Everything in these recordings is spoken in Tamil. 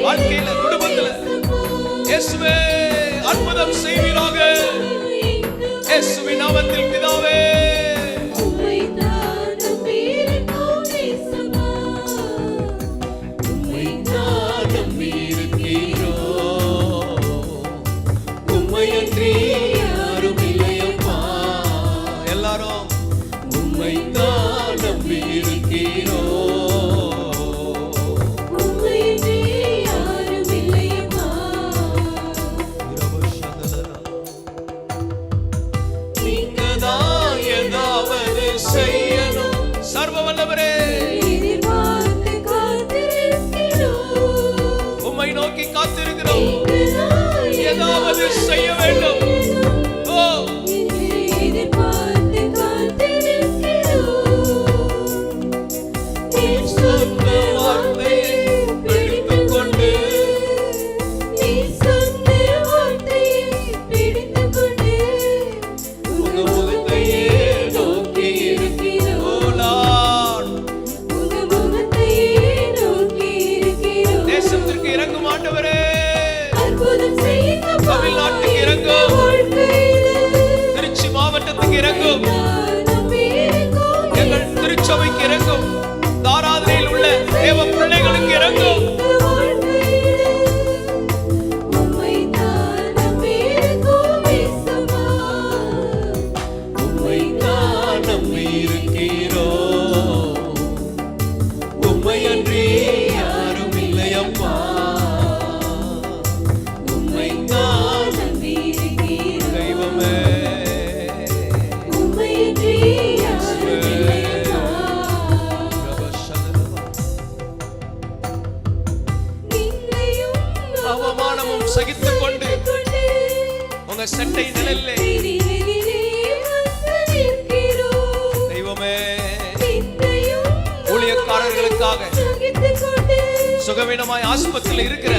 வாழ்க்கையில, குடும்பத்துல இயேசுவே அற்புதம் செய்வீராக. இயேசுவின் நாமத்தில் பிதாவே. எல்லாரும் உம்மை தான் நம்பி இருக்கிறோம். நீங்க தான் ஏதாவது செய்யணும். சர்வ வல்லவரே, உம்மை நோக்கி காத்திருக்கிறோம். ஏதாவது செய்ய வேண்டும். தேசத்திற்கு இறங்கும் ஆண்டவரே, தமிழ்நாட்டுக்கு இறங்கும், திருச்சி மாவட்டத்துக்கு இறங்கும், எங்கள் திருச்சபைக்கு இறங்கும், தாராதனையில் உள்ள தேவ பிள்ளைகளுக்கு இறங்கும். அவமானமும் சகித்துக் கொண்டு உங்க சட்டை நிழலிலே தெய்வமே, ஊழியக்காரர்களுக்காக சுகவீனமாய் ஆஸ்பத்திரியில் இருக்கிற,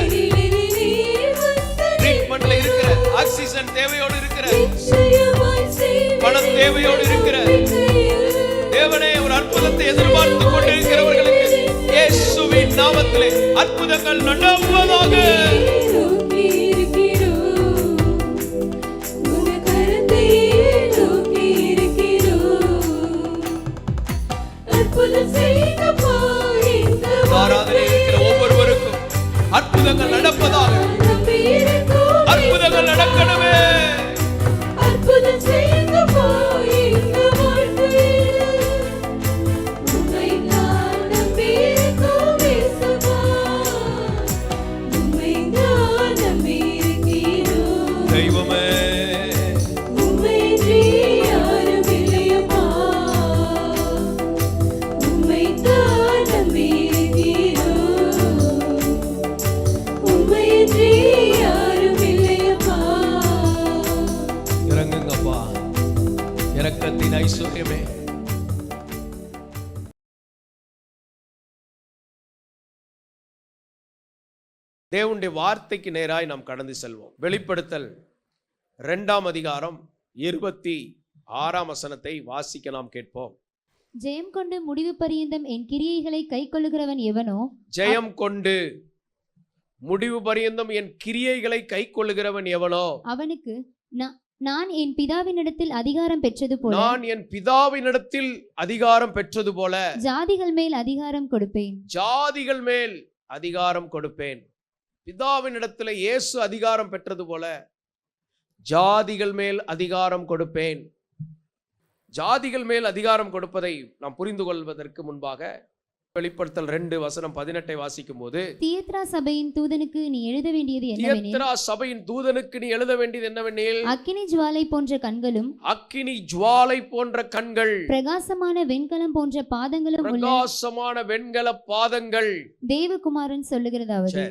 ட்ரீட்மெண்ட்ல இருக்கிற, ஆக்சிஜன் தேவையோடு இருக்கிற, பணம் தேவையோடு இருக்கிற தேவனே, ஒரு அற்புதத்தை எதிர்பார்த்து கொண்டிருக்கிறவர்களுக்கு இயேசுவின் நாமத்திலே அற்புதங்கள் நடப்பதாக. ஆராதனையில் இருக்கிற ஒவ்வொருவருக்கும் அற்புதங்கள் நடப்பதாக. அற்புதங்கள் நடக்கணுமே. தெய்வமே, இறங்குங்கப்பா, இரக்கத்தின் ஐஸ்வர்யமே. தேவனுடைய வார்த்தைக்கு நேராய் நாம் கடந்து செல்வோம். வெளிப்படுத்தல் 2ஆம் அதிகாரம் 26ஆம் வசனத்தை வாசிக்க நாம் கேட்போம். ஜெயம் கொண்டு முடிவு பரியந்தம் என் கிரியைகளை கைக்கொள்ளுகிறவன் எவனோ, ஜெயம் கொண்டு முடிவு பரியந்தம் என் கிரியைகளை கைக்கொள்ளுகிறவன் எவனோ அவனுக்கு நான் என் பிதாவினிடத்தில் அதிகாரம் பெற்றது போல, நான் என் பிதாவினிடத்தில் அதிகாரம் பெற்றது போல ஜாதிகள் மேல் அதிகாரம் கொடுப்பேன். ஜாதிகள் மேல் அதிகாரம் கொடுப்பேன். பிதாவினிடத்தில் இயேசு அதிகாரம் பெற்றது போல ஜாதிகள் மேல் அதிகாரம் கொடுப்பேன். ஜாதிகள் மேல் அதிகாரம் கொடுப்பதை நாம் புரிந்து கொள்வதற்கு முன்பாக வெளிப்படுத்தல் 2:18 வாசிக்கும் போது, தியத்ரா சபையின் தூதனுக்கு நீ எழுத வேண்டியது என்னவெனில், தியத்ரா சபையின் தூதனுக்கு நீ எழுத வேண்டியது என்னவெனில், அக்கினி ஜுவாலை போன்ற கண்களும், அக்கினி ஜுவாலை போன்ற கண்கள், பிரகாசமான வெண்கலம் போன்ற பாதங்களும், பிரகாசமான வெண்கல பாதங்கள். தேவகுமாரன் சொல்லுகிறதாவது,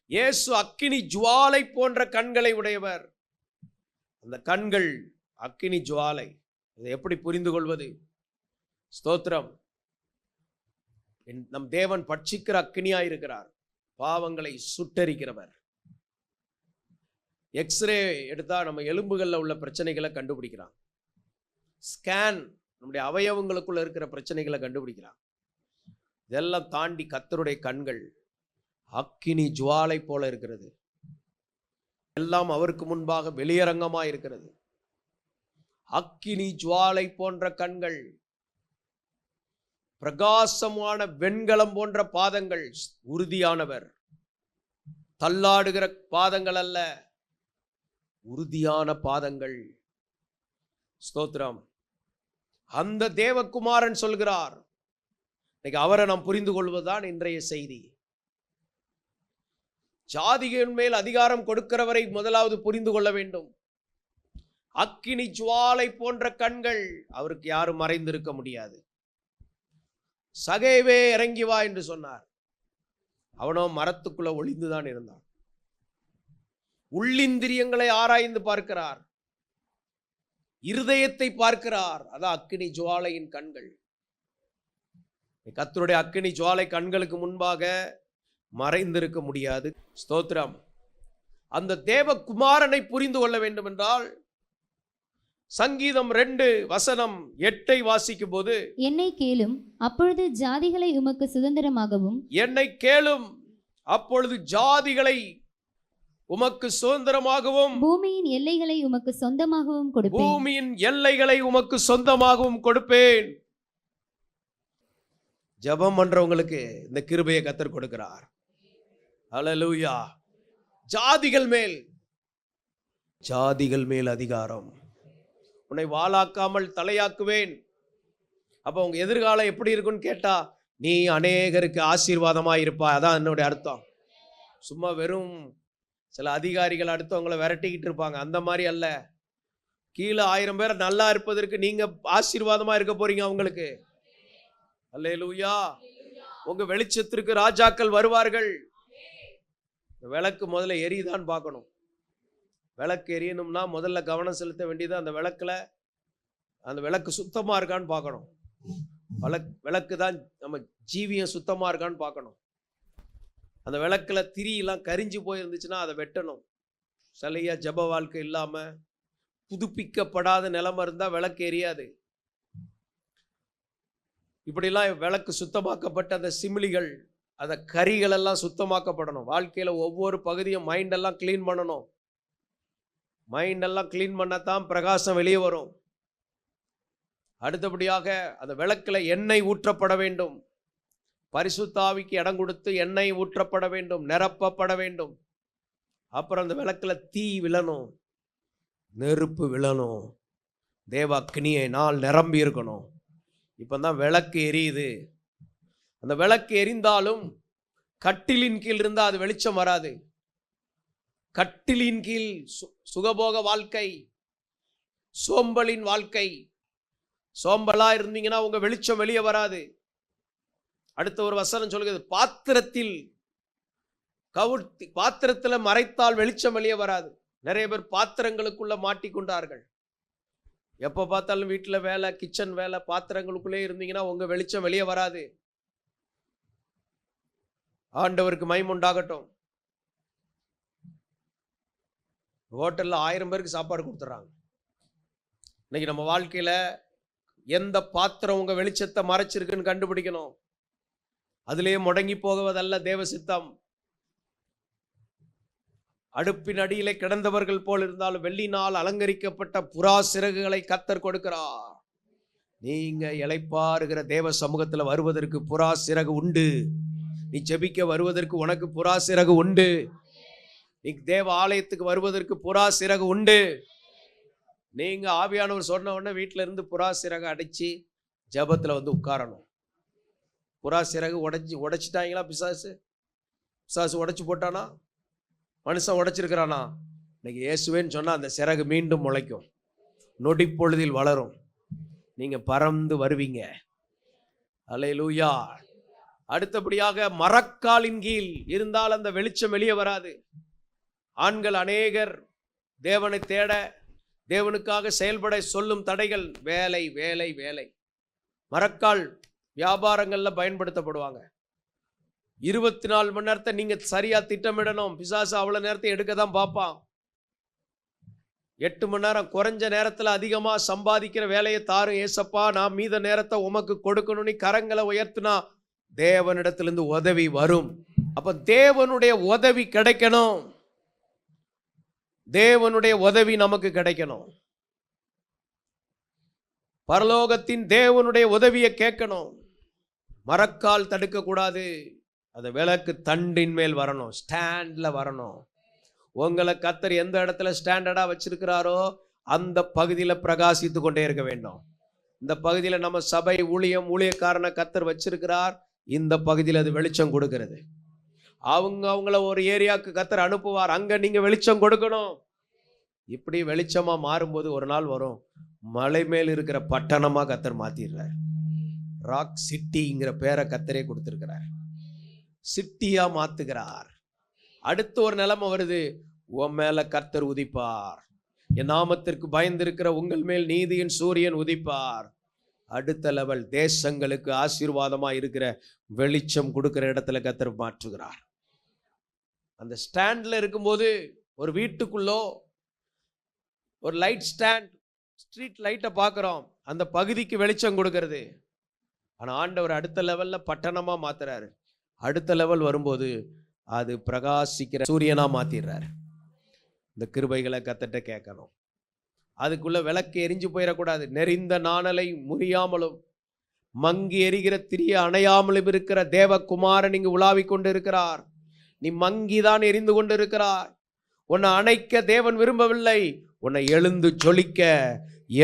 இயேசு அக்கினி ஜுவாலை போன்ற கண்களை உடையவர். அந்த கண்கள் அக்கினி ஜுவாலை. இதை எப்படி புரிந்து கொள்வது? ஸ்தோத்திரம். நம் தேவன் பட்சிக்கிற அக்கினியா இருக்கிறார். பாவங்களை சுட்டரிக்கிறவர். எக்ஸ்ரே எடுத்தா நம்ம எலும்புகள்ல உள்ள பிரச்சனைகளை கண்டுபிடிக்கிறான். ஸ்கேன் நம்முடைய அவயவங்களுக்குள்ள இருக்கிற பிரச்சனைகளை கண்டுபிடிக்கிறான். இதெல்லாம் தாண்டி கர்த்தருடைய கண்கள் அக்கினி ஜுவாலை போல இருக்கிறது. எல்லாம் அவருக்கு முன்பாக வெளியரங்கமாய் இருக்கிறது. அக்கினி ஜுவாலை போன்ற கண்கள், பிரகாசமான வெண்கலம் போன்ற பாதங்கள். உறுதியானவர், தள்ளாடுகிற பாதங்கள் அல்ல, உறுதியான பாதங்கள். ஸ்தோத்திரம். அந்த தேவகுமாரன் சொல்கிறார். இன்னைக்கு அவரை நாம் புரிந்து கொள்வதுதான் இன்றைய செய்தி. ஜாதிகளின் மேல் அதிகாரம் கொடுக்கிறவரை முதலாவது புரிந்து கொள்ள வேண்டும். அக்கினி ஜுவாலை போன்ற கண்கள், அவருக்கு யாரும் மறைந்திருக்க முடியாது. சகேவே இறங்கி வா என்று சொன்னார். அவனோ மரத்துக்குள்ள ஒளிந்துதான் இருந்தான். உள்ளிந்திரியங்களை ஆராய்ந்து பார்க்கிறார், இருதயத்தை பார்க்கிறார். அதான் அக்கினி ஜுவாலையின் கண்கள். கர்த்தருடைய அக்கினி ஜுவாலை கண்களுக்கு முன்பாக மறைந்திருக்க முடியாது. ஸ்தோத்திரம். அந்த தேவகுமாரனை புரிந்து கொள்ள வேண்டும் என்றால் சங்கீதம் 2:8 வாசிக்கும் போது, என்னை கேளும் அப்பொழுது ஜாதிகளை உமக்கு சுதந்திரமாகவும், என்னை கேளும் அப்பொழுது ஜாதிகளை உமக்கு சுதந்திரமாகவும், பூமியின் எல்லைகளை உமக்கு சொந்தமாகவும் கொடுப்பேன். பூமியின் எல்லைகளை உமக்கு சொந்தமாகவும் கொடுப்பேன். ஜெபம் பண்றவங்களுக்கு இந்த கிருபையை கர்த்தர் கொடுக்கிறார். ஹல்லேலூயா. ஜாதிகள் மேல் அதிகாரம். உன்னை வாளாக்காமல் தலையாக்குவேன். அப்ப உங்க எதிர்காலம் எப்படி இருக்குன்னு கேட்டா, நீ அநேகருக்கு ஆசீர்வாதமா இருப்பா. அதான் என்னுடைய அர்த்தம். சும்மா வெறும் சில அதிகாரிகள் அடுத்தவங்களை விரட்டிக்கிட்டு இருப்பாங்க, அந்த மாதிரி அல்ல. கீழே 1000 பேர் நல்லா இருப்பதற்கு நீங்க ஆசீர்வாதமா இருக்க போறீங்க அவங்களுக்கு. அல்லேலூயா. உங்க வெளிச்சத்திற்கு ராஜாக்கள் வருவார்கள். விளக்கு முதல்ல எரியுதான் பார்க்கணும். விளக்கு எரியணும்னா முதல்ல கவனம் செலுத்த வேண்டியது அந்த விளக்குல, அந்த விளக்கு சுத்தமா இருக்கான்னு பார்க்கணும். விளக்கு தான் நம்ம ஜீவியம் சுத்தமா இருக்கான்னு பார்க்கணும். அந்த விளக்குல திரியெல்லாம் கரிஞ்சு போயிருந்துச்சுன்னா அதை வெட்டணும். சரியா ஜப வாழ்க்கை இல்லாம புதுப்பிக்கப்படாத நிலைமை இருந்தா விளக்கு எரியாது. இப்படிலாம் விளக்கு சுத்தமாக்கப்பட்ட அந்த சிமிலிகள், அந்த கரிகள் எல்லாம் சுத்தமாக்கப்படணும். வாழ்க்கையில ஒவ்வொரு பகுதியும் மைண்டெல்லாம் கிளீன் பண்ணணும். மைண்டெல்லாம் கிளீன் பண்ணத்தான் பிரகாசம் வெளியே வரும். அடுத்தபடியாக அந்த விளக்குல எண்ணெய் ஊற்றப்பட வேண்டும். பரிசுத்த ஆவிக்கு இடம் கொடுத்து எண்ணெய் ஊற்றப்பட வேண்டும், நிரப்பப்பட வேண்டும். அப்புறம் அந்த விளக்குல தீ விழணும், நெருப்பு விழணும். தேவ அக்னியை நாள் நிரம்பி இருக்கணும். இப்பதான் விளக்கு எரியுது. அந்த விளக்கு எரிந்தாலும் கட்டிலின் கீழ் இருந்தா அது வெளிச்சம் வராது. கட்டிலின் கீழ் சுகபோக வாழ்க்கை, சோம்பலின் வாழ்க்கை. சோம்பலா இருந்தீங்கன்னா உங்க வெளிச்சம் வெளியே வராது. அடுத்த ஒரு வசனம் சொல்லுகிறது, பாத்திரத்துல மறைத்தால் வெளிச்சம் வெளியே வராது. நிறைய பேர் பாத்திரங்களுக்குள்ள மாட்டிக்கொண்டார்கள். எப்ப பார்த்தாலும் வீட்டுல வேலை, கிச்சன் வேலை, பாத்திரங்களுக்குள்ளே இருந்தீங்கன்னா உங்க வெளிச்சம் வெளியே வராது. ஆண்டவருக்கு மகிமை உண்டாகட்டும். ஹோட்டல்ல 1000 பேருக்கு சாப்பாடு கொடுத்துறாங்க. இன்னைக்கு நம்ம வாழ்க்கையில எந்த பாத்திரம் உங்க வெளிச்சத்தை மறைச்சிருக்குன்னு கண்டுபிடிக்கணும். அதிலேயே முடங்கி போகுவதல்ல தேவ சித்தம். அடுப்பின் அடியிலே கிடந்தவர்கள் போல் இருந்தாலும் வெள்ளினால் அலங்கரிக்கப்பட்ட புறா சிறகுகளை கர்த்தர் கொடுக்கிறார். நீங்க இளைப்பாறுகிற தேவ சமூகத்துல வருவதற்கு புறா சிறகு உண்டு. நீ ஜெபிக்க வருவதற்கு உனக்கு புறா சிறகு உண்டு. நீ தேவ ஆலயத்துக்கு வருவதற்கு புறா சிறகு உண்டு. நீங்க ஆவியானவர் சொன்ன உடனே வீட்டில இருந்து புறா சிறகு அடைச்சி ஜெபத்துல வந்து உட்காரணும். புறா சிறகு உடைச்சிட்டாங்களா? பிசாசு உடைச்சு போட்டானா? மனுஷன் உடைச்சிருக்கிறானா? இன்னைக்கு இயேசுவேன்னு சொன்னா அந்த சிறகு மீண்டும் முளைக்கும், நொடி பொழுதில் வளரும், நீங்க பறந்து வருவீங்க. அல்லேலூயா. அடுத்தபடியாக மரக்காலின் கீழ் இருந்தால் அந்த வெளிச்சம் வெளியே வராது. ஆண்கள் அநேகர் தேவனை தேட, தேவனுக்காக செயல்பட சொல்லும் தடைகள் வேலை வேலை வேலை. மரக்கால் வியாபாரங்கள்ல பயன்படுத்தப்படுவாங்க. 24 மணி நேரத்தை நீங்க சரியா திட்டமிடணும். பிசாசு அவ்வளவு நேரத்தை எடுக்க தான் பார்ப்பான். 8 மணி நேரம் குறைஞ்ச நேரத்துல அதிகமா சம்பாதிக்கிற வேலையை தாரும் ஏசப்பா, நான் மீத நேரத்தை உமக்கு கொடுக்கணும்னு கரங்களை உயர்த்தினா தேவனிடத்திலிருந்து உதவி வரும். அப்ப தேவனுடைய உதவி கிடைக்கணும். தேவனுடைய உதவி நமக்கு கிடைக்கணும். பரலோகத்தின் தேவனுடைய உதவியை கேட்கணும். மரக்கால் தடுக்க கூடாது. அது விளக்கு தண்டின் மேல் வரணும், ஸ்டாண்ட்ல வரணும். உங்களை கர்த்தர் எந்த இடத்துல ஸ்டாண்டர்டா வச்சிருக்கிறாரோ அந்த பகுதியில் பிரகாசித்து கொண்டே இருக்க வேண்டும். இந்த பகுதியில் நம்ம சபை ஊழியக்காரனை கர்த்தர் வச்சிருக்கிறார். இந்த பகுதியில் அது வெளிச்சம் கொடுக்கிறது. அவங்கள ஒரு ஏரியாவுக்கு கர்த்தர் அனுப்புவார், அங்க நீங்க வெளிச்சம் கொடுக்கணும். இப்படி வெளிச்சமா மாறும்போது ஒரு நாள் வரும், மலை மேல் இருக்கிற பட்டணமா கர்த்தர் மாத்திடுறார். ராக் சிட்டிங்கிற பேரை கர்த்தரே கொடுத்திருக்கிறார். சிட்டியா மாத்துகிறார். அடுத்து ஒரு நிலைமை வருது, உன் மேல கர்த்தர் உதிப்பார். என் நாமத்திற்கு பயந்திருக்கிற உங்கள் மேல் நீதியின் சூரியன் உதிப்பார். அடுத்த லெவல், தேசங்களுக்கு ஆசீர்வாதமா இருக்கிற வெளிச்சம் கொடுக்கிற இடத்துல கர்த்தர் மாற்றுகிறார். அந்த ஸ்டாண்ட்ல இருக்கும்போது, ஒரு வீட்டுக்குள்ளோ ஒரு லைட் ஸ்டாண்ட், ஸ்ட்ரீட் லைட்டை பார்க்குறோம், அந்த பகுதிக்கு வெளிச்சம் கொடுக்கறது. ஆனால் ஆண்டவர் அடுத்த லெவலில் பட்டணமா மாத்துறாரு. அடுத்த லெவல் வரும்போது அது பிரகாசிக்கிற சூரியனா மாத்திடுறாரு. இந்த கிருபைகளை கர்த்தர்ட்ட கேட்கணும். அதுக்குள்ள விளக்கு எரிஞ்சு போயிடக்கூடாது. நெறிந்த நாணலை முறியாமலும் மங்கி எரிகிற திரிய அணையாமலும் இருக்கிற தேவகுமாரன் இங்கு உலாவிக் கொண்டு இருக்கிறார். நீ மங்கிதான் எரிந்து கொண்டு இருக்கிறாய். உன்னை அணைக்க தேவன் விரும்பவில்லை. உன்னை எழுந்து ஜொலிக்க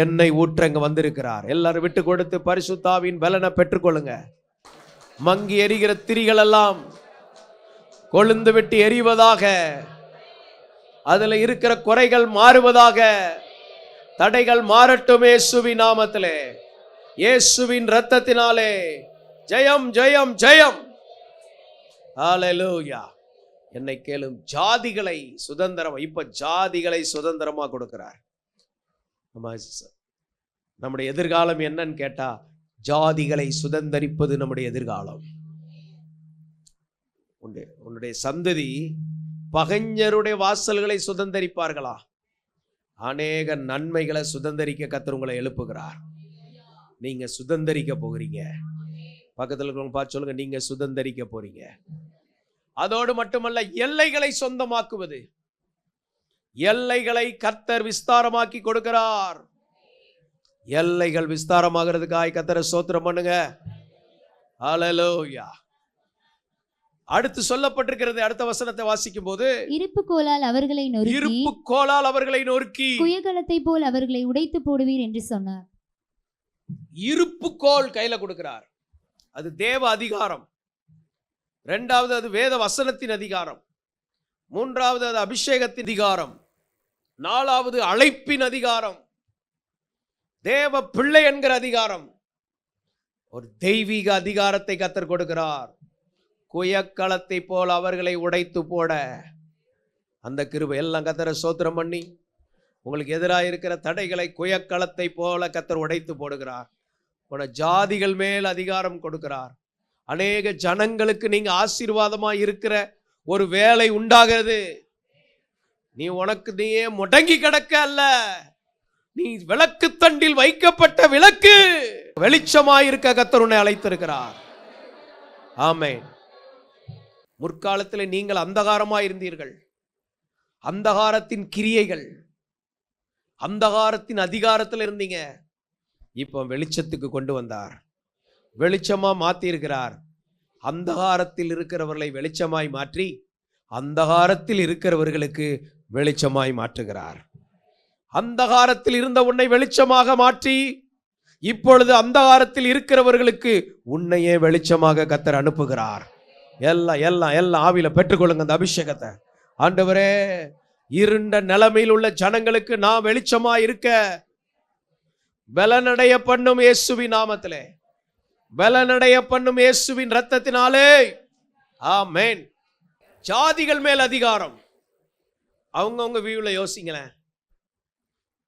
எண்ணெய் ஊற்றங்க வந்திருக்கிறார். எல்லாரும் விட்டு கொடுத்து பரிசுத்தாவின் பலனை பெற்றுக்கொள்ளுங்க. மங்கி எரிகிற திரிகள் எல்லாம் கொழுந்து விட்டு எரிவதாக. அதுல இருக்கிற குறைகள் மாறுவதாக. தடைகள் மாறட்டும் இயேசுவின் நாமத்திலே, இயேசுவின் இரத்தத்தினாலே. ஜெயம் ஜெயம் ஜெயம். ஹல்லேலூயா. என்னை கேளும், ஜாதிகளை சுதந்திரம். இப்ப ஜாதிகளை சுதந்திரமா கொடுக்கிறார். நம்முடைய எதிர்காலம் என்னன்னு கேட்டா, ஜாதிகளை சுதந்தரிப்பது நம்முடைய எதிர்காலம். உன்னுடைய சந்ததி பகைஞருடைய வாசல்களை சுதந்தரிப்பார்களா? அநேக நன்மைகளை சுதந்தரிக்க கர்த்தர் உங்களை எழுப்புகிறார். நீங்க சுதந்தரிக்க போகிறீங்க. பக்கத்துல இருக்கிறவங்க பார்த்து சொல்லுங்க, நீங்க சுதந்தரிக்க போறீங்க. அதோடு மட்டுமல்ல, எல்லைகளை சொந்தமாக்குவது. எல்லைகளை கர்த்தர் விஸ்தாரமாக்கி கொடுக்கிறார். எல்லைகள் விஸ்தாரமாகிறதுக்காக கர்த்தரை ஸ்தோத்திரம் பண்ணுங்க. ஹல்லேலூயா. அடுத்து சொல்லப்பட்டிருக்கிறது, அடுத்த வசனத்தை வாசிக்கும் போது, இருப்பு கோலால் அவர்களை நொறுக்கி குயகலத்தை போல் அவர்களை உடைத்து போடுவீர் என்று சொன்னார். இருப்பு கோல் கையில கொடுக்கிறார். அது தேவ அதிகாரம். இரண்டாவது அது வேத வசனத்தின் அதிகாரம். மூன்றாவது அது அபிஷேகத்தின் அதிகாரம். நாலாவது அழைப்பின் அதிகாரம். தேவ பிள்ளை என்கிற அதிகாரம். ஒரு தெய்வீக அதிகாரத்தை கர்த்தர் கொடுக்கிறார். குயக்களத்தை போல் அவர்களை உடைத்து போட. அந்த கிருபை எல்லாம் கர்த்தரை ஸ்தோத்திரம் பண்ணி, உங்களுக்கு எதிராக இருக்கிற தடைகளை குயக்களத்தை போல கர்த்தர் உடைத்து போடுகிறார். உன ஜாதிகள் மேல் அதிகாரம் கொடுக்கிறார். அநேக ஜனங்களுக்கு நீங்க ஆசீர்வாதமா இருக்கிற ஒரு வேலை உண்டாகிறது. நீ உனக்கு நீயே முடங்கி கிடக்க அல்ல, நீ விளக்கு தண்டில் வைக்கப்பட்ட விளக்கு. வெளிச்சமாயிருக்க கர்த்தர் உன்னை அழைத்திருக்கிறார். ஆமென். முற்காலத்தில் நீங்கள் அந்தகாரமாய் இருந்தீர்கள். அந்தகாரத்தின் கிரியைகள், அந்தகாரத்தின் அதிகாரத்தில் இருந்தீங்க. இப்போ வெளிச்சத்துக்கு கொண்டு வந்தார். வெளிச்சமா மாத்தி இருக்கிறார். அந்தகாரத்தில் இருக்கிறவர்களை வெளிச்சமாய் மாற்றி அந்தகாரத்தில் இருக்கிறவர்களுக்கு வெளிச்சமாய் மாற்றுகிறார். அந்தகாரத்தில் இருந்த உன்னை வெளிச்சமாக மாற்றி இப்பொழுது அந்தகாரத்தில் இருக்கிறவர்களுக்கு உன்னையே வெளிச்சமாக கர்த்தர் அனுப்புகிறார். எல்லாம் எல்லாம் எல்லாம் ஆவியில பெற்றுக்கொள்ளுங்க அந்த அபிஷேகத்தை. ஆண்டவரே, இருண்ட நிலைமையில் உள்ள ஜனங்களுக்கு நான் வெளிச்சமா இருக்க பலனடைய பண்ணும் இயேசுவின் நாமத்திலே, பலனடைய பண்ணும் இயேசுவின் இரத்தத்தினாலே. ஆமென். ஜாதிகள் மேல் அதிகாரம். அவங்கவுங்க வியூல யோசிங்களேன்.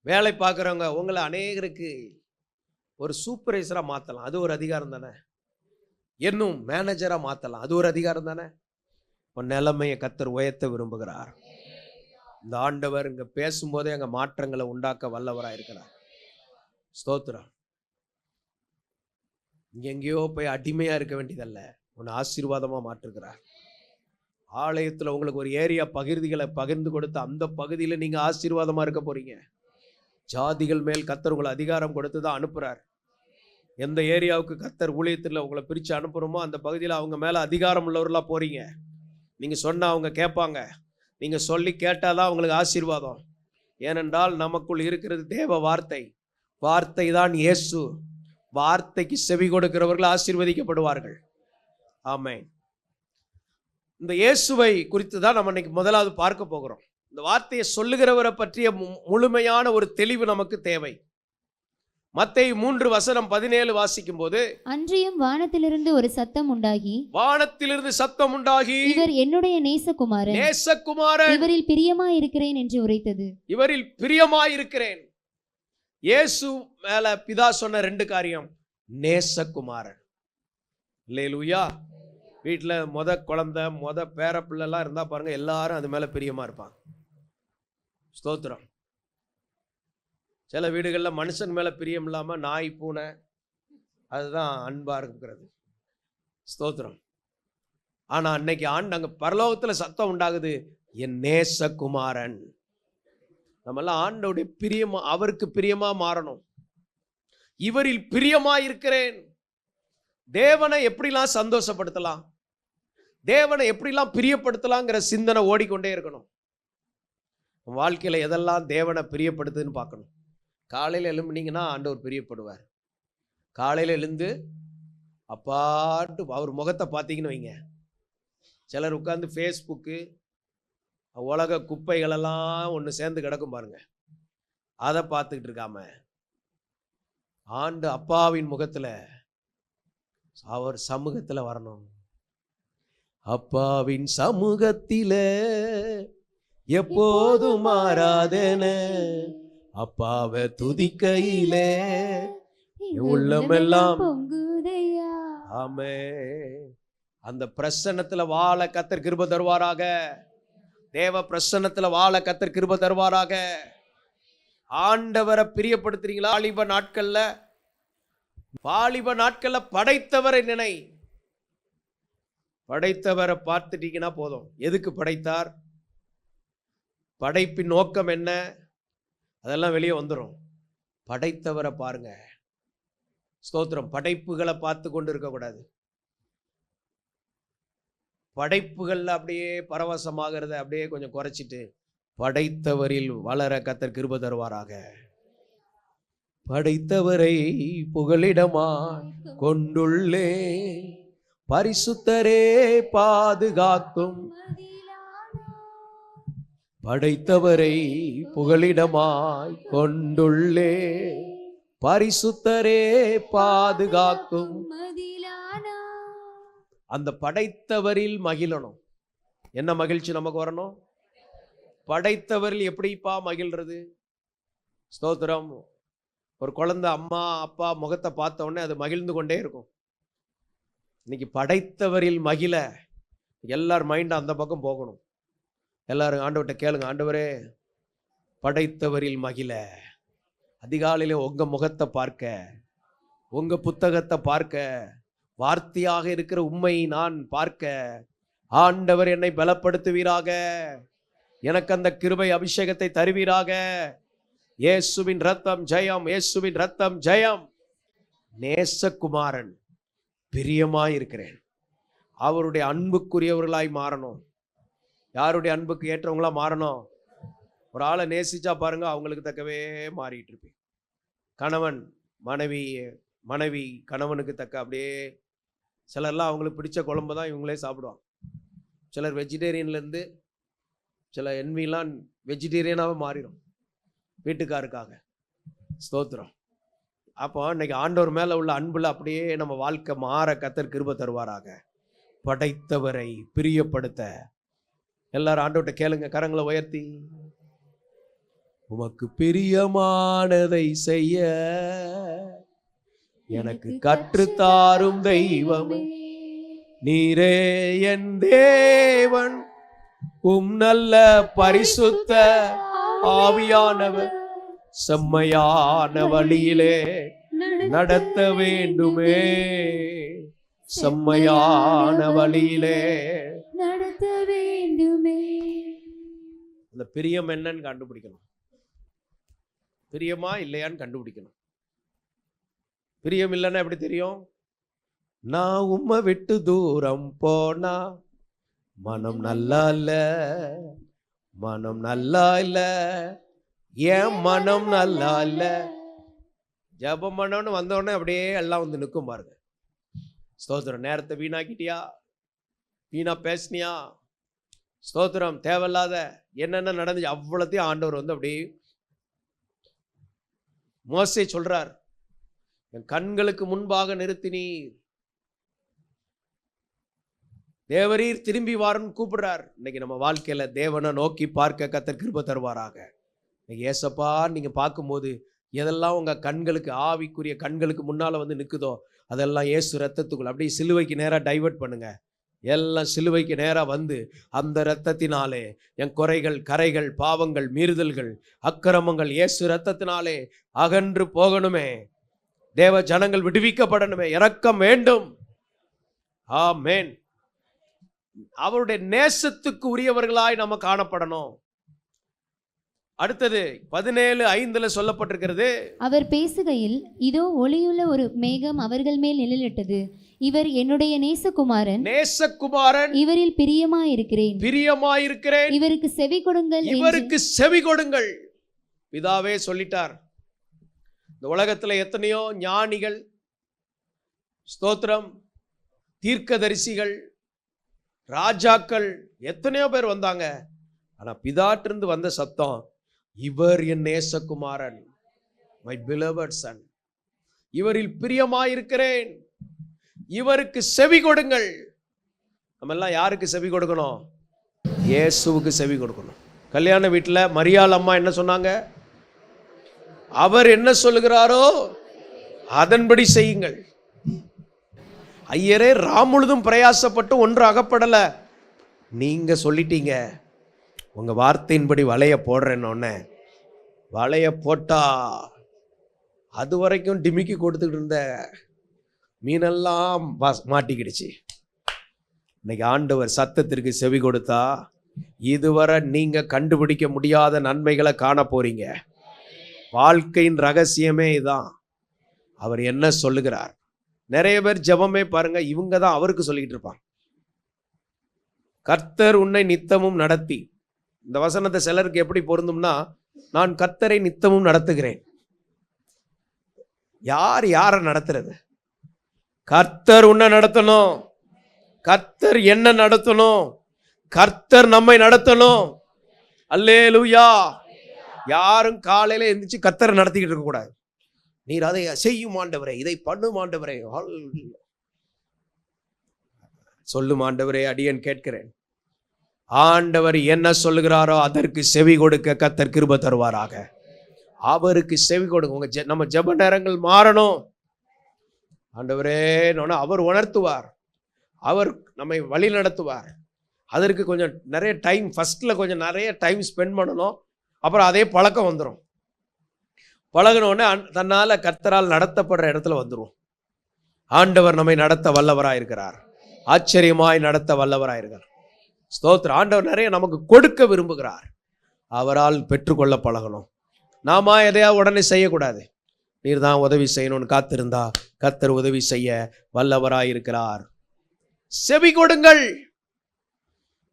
வேலை பார்க்குறவங்க உங்களை அநேகருக்கு ஒரு சூப்பர்வைசரா மாத்தலாம், அது ஒரு அதிகாரம் தானே. இன்னும் மேனேஜரா மாத்தலாம், அது ஒரு அதிகாரம் தானே. இப்போ நிலைமையை கர்த்தர் உயர்த்த விரும்புகிறார். இந்த ஆண்டவர் இங்க பேசும்போதே அங்க மாற்றங்களை உண்டாக்க வல்லவராக இருக்கிறார். ஸ்தோத்திரம். இங்க எங்கேயோ போய் அடிமையா இருக்க வேண்டியதல்ல, உன்னை ஆசீர்வாதமா மாற்றுகிறார். ஆலயத்தில் உங்களுக்கு ஒரு ஏரியா பகிர்ந்துகளை பகிர்ந்து கொடுத்து அந்த பகுதியில் நீங்கள் ஆசீர்வாதமாக இருக்க போறீங்க. ஜாதிகள் மேல் கர்த்தர் உங்களை அதிகாரம் கொடுத்து தான் அனுப்புகிறார். எந்த ஏரியாவுக்கு கர்த்தர் ஊழியத்தில் உங்களை பிரித்து அனுப்புகிறோமோ அந்த பகுதியில் அவங்க மேலே அதிகாரம் உள்ளவர்களாக போகிறீங்க. நீங்கள் சொன்னால் அவங்க கேட்பாங்க, நீங்கள் சொல்லி கேட்டால் தான் அவங்களுக்கு ஆசீர்வாதம். ஏனென்றால் நமக்குள் இருக்கிறது தேவ வார்த்தை. வார்த்தை தான் இயேசு. வார்த்தைக்கு செவி கொடுக்கிறவர்கள் ஆசீர்வதிக்கப்படுவார்கள். ஆமென். இந்த இயேசுவை குறித்து தான் நம்ம இன்னைக்கு முதலாவது பார்க்க போகிறோம். இந்த வார்த்தையை சொல்லுகிறவரை பற்றிய முழுமையான ஒரு தெளிவு நமக்கு தேவை. மத்தேயு 3:17 வாசிக்கும் போது, அன்றியும் வானத்திலிருந்து ஒரு சத்தம் உண்டாகி, வானத்திலிருந்து சத்தம் உண்டாகி, இவர் என்னுடைய நேசகுமாரன், நேசகுமாரன், இவரில் பிரியமாய் இருக்கிறேன் என்று உரைத்தது. இவரில் பிரியமாய் இருக்கிறேன். இயேசு மேல பிதா சொன்ன 2 காரியம். நேசகுமாரன். அல்லேலூயா. வீட்டில் குழந்தை பேர பிள்ளைலாம் இருந்தா பாருங்க, எல்லாரும் அது மேல பிரியமா இருப்பாங்க. ஸ்தோத்திரம். சில வீடுகளில் மனுஷன் மேல பிரியம் இல்லாம நாய் பூனை அதுதான் அன்பா இருக்கிறது. ஸ்தோத்திரம். ஆனா அன்னைக்கு அங்க பரலோகத்துல சத்தம் உண்டாகுது, என் நேசகுமாரன். நம்மெல்லாம் ஆண்டோடைய பிரியமா, அவருக்கு பிரியமா மாறணும். இவரில் பிரியமா இருக்கிறேன். தேவனை எப்படிலாம் சந்தோஷப்படுத்தலாம், தேவனை எப்படிலாம் பிரியப்படுத்தலாங்கிற சிந்தனை ஓடிக்கொண்டே இருக்கணும். வாழ்க்கையில எதெல்லாம் தேவனை பிரியப்படுத்துன்னு பார்க்கணும். காலையில் எழும்புனீங்கன்னா ஆண்டவர் பிரியப்படுவார். காலையில் எழுந்து அப்பாட்டு அவர் முகத்தை பார்த்தீங்கன்னு வைங்க. சிலர் உட்காந்து ஃபேஸ்புக்கு உலக குப்பைகளெல்லாம் ஒன்று சேர்ந்து கிடக்கும் பாருங்க, அதை பார்த்துக்கிட்டு இருக்காம ஆண்டு அப்பாவின் முகத்தில் அவர் சமூகத்தில் வரணும். அப்பாவின் சமூகத்தில் எப்போதும் மாறாதன அப்பாவை துதிக்கையிலே உள்ளமெல்லாம். ஆமே. அந்த பிரசன்னத்துல வாழ கர்த்தர் கிருபை தருவாராக. தேவ பிரசன்னத்துல வாழ கர்த்தர் கிருபை தருவாராக. ஆண்டவரை பிரியப்படுத்துறீங்களா? வாலிப நாட்கள்ல படைத்தவரை நினை. படைத்தவரை பார்த்துட்டீங்கன்னா போதும். எதுக்கு படைத்தார், படைப்பின் நோக்கம் என்ன, அதெல்லாம் வெளியே வந்துடும். படைத்தவரை பாருங்க. ஸ்தோத்திரம். படைப்புகளை பார்த்து கொண்டு இருக்கக்கூடாது. படைப்புகள்ல அப்படியே பரவசமாகிறத அப்படியே கொஞ்சம் குறைச்சிட்டு படைத்தவரில் வளர கர்த்தர் கிருபை தருவாராக. படைத்தவரை புகலிடமா கொண்டுள்ளே பரிசுத்தரே பாதுகாக்கும். படைத்தவரை புகலிடமாய் கொண்டுள்ளே பரிசுத்தரே பாதுகாக்கும். அந்த படைத்தவரில் மகிழணும். என்ன மகிழ்ச்சி நமக்கு வரணும்? படைத்தவரில் எப்படிப்பா மகிழ்றது? ஸ்தோத்திரம். ஒரு குழந்தை அம்மா அப்பா முகத்தை பார்த்த உடனே அது மகிழ்ந்து கொண்டே இருக்கும். இன்னைக்கு படைத்தவரில் மகிழ எல்லார் மைண்ட் அந்த பக்கம் போகணும். எல்லாரும் ஆண்டவர்கிட்ட கேளுங்க, ஆண்டவரே படைத்தவரில் மகிழ. அதிகாலையில் உங்க முகத்தை பார்க்க, உங்க புத்தகத்தை பார்க்க, வார்த்தையாக இருக்கிற உண்மை நான் பார்க்க ஆண்டவர் என்னை பலப்படுத்துவீராக. எனக்கு அந்த கிருபை அபிஷேகத்தை தருவீராக. இயேசுவின் ரத்தம் ஜெயம், இயேசுவின் ரத்தம் ஜெயம். நேசகுமாரன் பிரியமாய் இருக்கிறேன். அவருடைய அன்புக்குரியவர்களாய் மாறணும். யாருடைய அன்புக்கு ஏற்றவங்களா மாறணும்? ஒரு ஆளை நேசிச்சா பாருங்க, அவங்களுக்கு தக்கவே மாறிட்டு இருப்பேன். கணவன் மனைவி கணவனுக்கு தக்க அப்படியே. சிலர்லாம் அவங்களுக்கு பிடிச்ச குழம்பு தான் இவங்களே சாப்பிடுவாங்க. சிலர் வெஜிடேரியன்லேருந்து சில என்விலாம் வெஜிடேரியனாகவே மாறிடும் வீட்டுக்காருக்காக. ஸ்தோத்திரம். அப்போ இன்னைக்கு ஆண்டவர் மேலே உள்ள அன்புல அப்படியே நம்ம வாழ்க்கை மாற கர்த்தர் கிருபை தருவாராக. படைத்தவரை பிரியப்படுத்த எல்லாரும் ஆண்டவர்கிட்ட கேளுங்க, கரங்களை உயர்த்தி. உமக்கு பிரியமானதை செய்ய எனக்கு கற்றுத்தாரும் தெய்வமே, நீரே என் தேவன், நல்ல பரிசுத்த ஆவியானவர் செம்மையான வழியிலே நடத்த வேண்டுமே. செம்மையான வழியிலே நடத்த அந்த பிரியம் என்னன்னு கண்டுபிடிக்கணும். பிரியமா இல்லையான்னு கண்டுபிடிக்கணும். பிரியம் இல்லைன்னா எப்படி தெரியும்? நான் உம்மை விட்டு தூரம் போனா மனம் நல்லா இல்ல, மனம் நல்லா இல்ல, ஏன் மனம் நல்லா இல்ல. ஜெபம் பண்ணோன்னு வந்தோடனே அப்படியே எல்லாம் வந்து நிற்கும் பாருங்க. ஸ்தோத்திரம். நேரத்தை வீணாக்கிட்டியா, வீணா பேசினியா, ஸ்தோத்திரம், தேவையில்லாத என்னென்ன நடந்துச்சு அவ்வளோத்தையும் ஆண்டவர் வந்து அப்படியே மோசே சொல்றார், என் கண்களுக்கு முன்பாக நிறுத்தினீர், தேவரீர் திரும்பி வாருன்னு கூப்பிடுறார். இன்னைக்கு நம்ம வாழ்க்கையில தேவனை நோக்கி பார்க்க கர்த்தர் கிருபை தருவாராக. இன்னைக்கு ஏசப்பா நீங்க பார்க்கும்போது எதெல்லாம் உங்க கண்களுக்கு, ஆவிக்குரிய கண்களுக்கு முன்னால வந்து நிற்குதோ அதெல்லாம் இயேசு ரத்தத்துக்குள்ள அப்படியே சிலுவைக்கு நேராக டைவர்ட் பண்ணுங்க. எல்லாம் சிலுவைக்கு நேராக வந்து அந்த இரத்தத்தினாலே என் குறைகள், கரைகள், பாவங்கள், மீறுதல்கள், அக்கிரமங்கள் இயேசு இரத்தத்தினாலே அகன்று போகணுமே. தேவ ஜனங்கள் விடுவிக்கப்படணுமே. இரக்கம் வேண்டும். ஆமென். அவருடைய நேசத்துக்கு உரியவர்களாய் நம்ம காணப்படணும். அடுத்தது 17:5 சொல்லப்பட்டிருக்கிறது, அவர் பேசுகையில் இதோ ஒளியுள்ள ஒரு மேகம் அவர்கள் மேல் நிழலிட்டது, இவர் என்னுடைய நேசகுமாரன், நேசகுமாரன், இவரில் பிரியமாயிருக்கிறேன், பிரியமாயிருக்கிறேன், இவருக்கு செவி கொடுங்கள், இவருக்கு செவி கொடுங்கள். பிதாவே சொல்லிட்டார். இந்த உலகத்துல எத்தனையோ ஞானிகள், ஸ்தோத்திரம், தீர்க்கதரிசிகள், ராஜாக்கள், எத்தனையோ பேர் வந்தாங்க. ஆனா பிதாட்டிருந்து வந்த சத்தம், இவர் என் நேசகுமாரன், மை beloved son, இவரில் பிரியமாயிருக்கிறேன், இவருக்கு செவி கொடுங்கள். நம்ம எல்லாம் யாருக்கு செவி கொடுக்கணும்? இயேசுவுக்கு செவி கொடுக்கணும். கல்யாண வீட்டில் மரியாள் அம்மா என்ன சொன்னாங்க? அவர் என்ன சொல்லுகிறாரோ அதன்படி செய்யுங்கள். ஐயரே ராமுழுதும் பிரயாசப்பட்டு ஒன்று அகப்படலை, நீங்க சொல்லிட்டீங்க, உங்க வார்த்தையின்படி வலைய போடுறேன்னு. வலைய போட்டா அது வரைக்கும் டிமிக்கி கொடுத்துக்கிட்டு இருந்த மீனெல்லாம் மாட்டிக்கிடுச்சு. இன்னைக்கு ஆண்டவர் சத்தத்திற்கு செவி கொடுத்தா இதுவரை நீங்க கண்டுபிடிக்க முடியாத நன்மைகளை காண போறீங்க. வாழ்க்கையின் ரகசியமே இதான். அவர் என்ன சொல்லுகிறார்? நிறைய பேர் ஜெபமே பாருங்க, இவங்க தான் அவருக்கு சொல்லிக்கிட்டு இருப்பாங்க. கர்த்தர் உன்னை நித்தமும் நடத்தி, இந்த வசனத்தை சிலருக்கு எப்படி பொருந்தும்னா, நான் கர்த்தரை நித்தமும் நடத்துகிறேன். யார் யாரை நடத்துறது? கர்த்தர் உன்னை நடத்தணும், கர்த்தர் என்ன நடத்தணும், கர்த்தர் நம்மை நடத்தணும். அல்லேலூயா. யாரும் காலையில எந்திரிச்சு கர்த்தரை நடத்திக்கிட்டு இருக்க கூடாது. நீர் அதை செய்யும் ஆண்டவரே, இதை பண்ணும் ஆண்டவரே, சொல்லும் ஆண்டவரே, அடியேன் கேட்கிறேன். ஆண்டவர் என்ன சொல்லுகிறாரோ அதற்கு செவி கொடுக்க கர்த்தர் கிருபை தருவாராக. அவருக்கு செவி கொடுங்க. நம்ம ஜெப நேரங்கள் மாறணும். ஆண்டவரே அவர் உணர்த்துவார், அவர் நம்மை வழி நடத்துவார். அதற்கு கொஞ்சம் நிறைய டைம், ஃபர்ஸ்ட்ல கொஞ்சம் நிறைய டைம் ஸ்பெண்ட் பண்ணணும். அப்புறம் அதே பழக்கம் வந்துடும். பழகினோடனே தன்னால கர்த்தரால் நடத்தப்படுற இடத்துல வந்துடும். ஆண்டவர் நம்மை நடத்த வல்லவராயிருக்கிறார், ஆச்சரியமாய் நடத்த வல்லவராயிருக்கிறார். ஸ்தோத்திரம். ஆண்டவர் நிறைய நமக்கு கொடுக்க விரும்புகிறார். அவரால் பெற்றுக்கொள்ள பழகணும். நாம எதையாவது உடனே செய்யக்கூடாது. நீர் தான் உதவி செய்யணும்னு காத்திருந்தா கர்த்தர் உதவி செய்ய வல்லவராயிருக்கிறார். செவி கொடுங்கள்.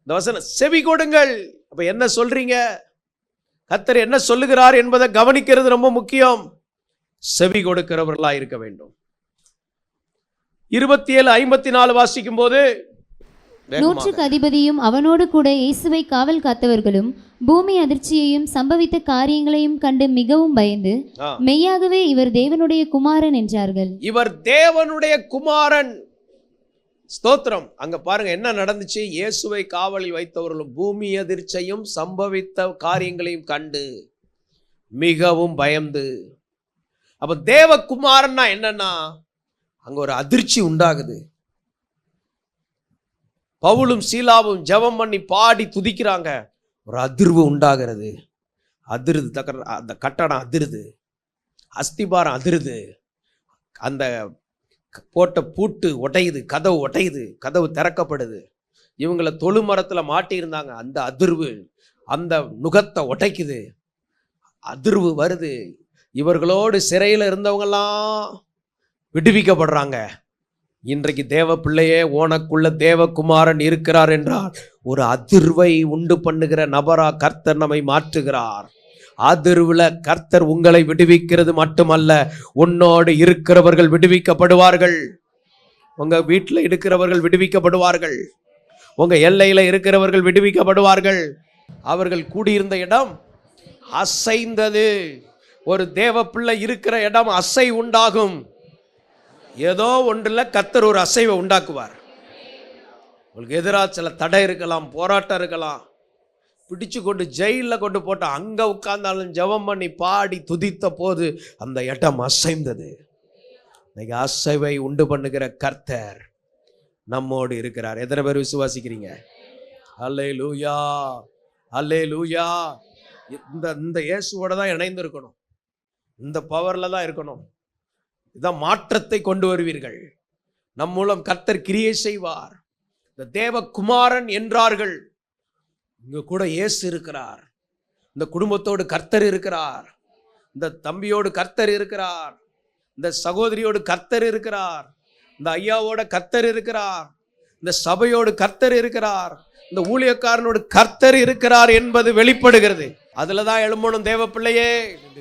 இந்த வசனம் செவி கொடுங்கள். அப்ப என்ன சொல்றீங்க? கர்த்தர் என்ன சொல்லுகிறார் என்பதை கவனிக்கிறது ரொம்ப முக்கியம். செவி கொடுக்கிறவர்களா இருக்க வேண்டும். 27:54 வாசிக்கும் போது, 100க்கு அதிபதியும் அவனோடு கூட இயேசுவை காவல் காத்தவர்களும் பூமி அதிர்ச்சியையும் சம்பவித்த காரியங்களையும் கண்டு மிகவும் பயந்து, மெய்யாகவே இவர் தேவனுடைய குமாரன் என்றார்கள். இவர் தேவனுடைய குமாரன். ஸ்தோத்திரம். அங்க பாருங்க என்ன நடந்துச்சு. இயேசுவை காவலில் வைத்தவர்களும் பூமி அதிர்ச்சியையும் சம்பவித்த காரியங்களையும் கண்டு மிகவும் பயந்து. அப்ப தேவகுமாரன்னா என்னன்னா, அங்க ஒரு அதிர்ச்சி உண்டாகுது. பவுலும் சீலாவும் ஜெபம் பண்ணி பாடி துதிக்கிறாங்க. ஒரு அதிர்வு உண்டாகிறது. அதிருது, அந்த கட்டடம் அதிருது, அஸ்திபாரம் அதிருது, அந்த போட்ட பூட்டு உடையுது, கதவு உடையுது, கதவு திறக்கப்படுது. இவங்களை தொழுமரத்தில் மாட்டியிருந்தாங்க. அந்த அதிர்வு அந்த நுகத்தை உடைக்குது, அதிர்வு வருது. இவர்களோடு சிறையில் இருந்தவங்கெல்லாம் விடுவிக்கப்படுறாங்க. இன்றைக்கு தேவ பிள்ளையே, உனக்குள்ள தேவகுமாரன் இருக்கிறார் என்றால் ஒரு அதிர்வை உண்டு பண்ணுகிற நபரா கர்த்தர் நம்மை மாற்றுகிறார். அதிர்வுல கர்த்தர் உங்களை விடுவிக்கிறது மட்டுமல்ல, உன்னோடு இருக்கிறவர்கள் விடுவிக்கப்படுவார்கள். உங்க வீட்டில் இருக்கிறவர்கள் விடுவிக்கப்படுவார்கள். உங்க எல்லையில இருக்கிறவர்கள் விடுவிக்கப்படுவார்கள். அவர்கள் கூடியிருந்த இடம் அசைந்தது. ஒரு தேவ பிள்ளை இருக்கிற இடம் அசை உண்டாகும். ஏதோ ஒன்றில் கர்த்தர் ஒரு அசைவை உண்டாக்குவார். உங்களுக்கு எதிராக சில தடை இருக்கலாம், போராட்டம் இருக்கலாம், பிடிச்சு கொண்டு ஜெயிலில் கொண்டு போட்ட அங்கே உட்கார்ந்தாலும் ஜெபம் பண்ணி பாடி துதித்த போது அந்த இடம் அசைந்தது. இன்னைக்கு அசைவை உண்டு பண்ணுகிற கர்த்தர் நம்மோடு இருக்கிறார். எத்தனை பேர் விசுவாசிக்கிறீங்க? அல்லேலூயா, அல்லேலூயா. இந்த இயேசுவோட தான் இணைந்து இருக்கணும், இந்த பவர்ல தான் இருக்கணும். இதான் மாற்றத்தை கொண்டு வருவீர்கள். நம் மூலம் கர்த்தர் கிரியை செய்வார். இந்த தேவகுமாரன் என்றார்கள். இங்க கூட இயேசு இருக்கிறார். இந்த குடும்பத்தோடு கர்த்தர் இருக்கிறார். இந்த தம்பியோடு கர்த்தர் இருக்கிறார். இந்த சகோதரியோடு கர்த்தர் இருக்கிறார். இந்த ஐயாவோட கர்த்தர் இருக்கிறார். இந்த சபையோடு கர்த்தர் இருக்கிறார். இந்த ஊழியக்காரனோடு கர்த்தர் இருக்கிறார் என்பது வெளிப்படுகிறது. அதுலதான் எழும்பணும் தேவ பிள்ளையே.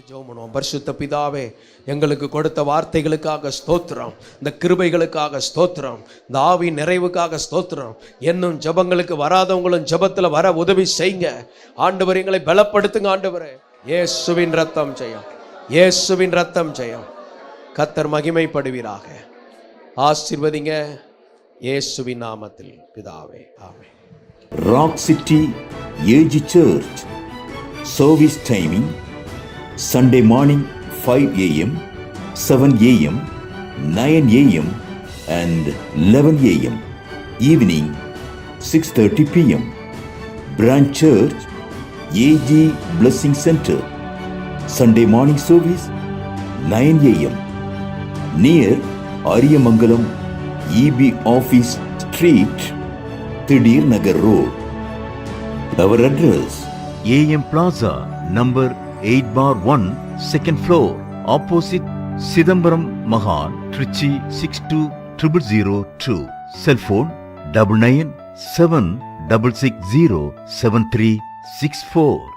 ஜெபம், பரிசுத்த பிதாவே, எங்களுக்கு கொடுத்த வார்த்தைகளுக்காக ஸ்தோத்திரம், இந்த கிருபைகளுக்காக ஸ்தோத்திரம், இந்த ஆவி நிறைவுக்காக ஸ்தோத்திரம். என்னும் ஜெபங்களுக்கு வராதவங்களும் ஜெபத்துல வர உதவி செய்யுங்க ஆண்டவர். எங்களை பலப்படுத்துங்க ஆண்டவரே. இயேசுவின் ரத்தம் ஜெயம், இயேசுவின் ரத்தம் ஜெயம். கர்த்தர் மகிமைப்படுவீராக. ஆசீர்வதிங்க இயேசுவின் நாமத்தில் பிதாவே, ஆமென். Rock City AG Church. Service timing Sunday morning 5 a.m., 7 a.m., 9 a.m. and 11 a.m. Evening 6:30 p.m. Branch Church AG Blessing Center. Sunday morning service 9 a.m. near Ariyamangalam EB Office Street, Thidir Nagar Road. Our address AM Plaza, number 8/1, second floor, opposite Sidambaram Mahal, Trichy 620002. Cell phone 9976607364.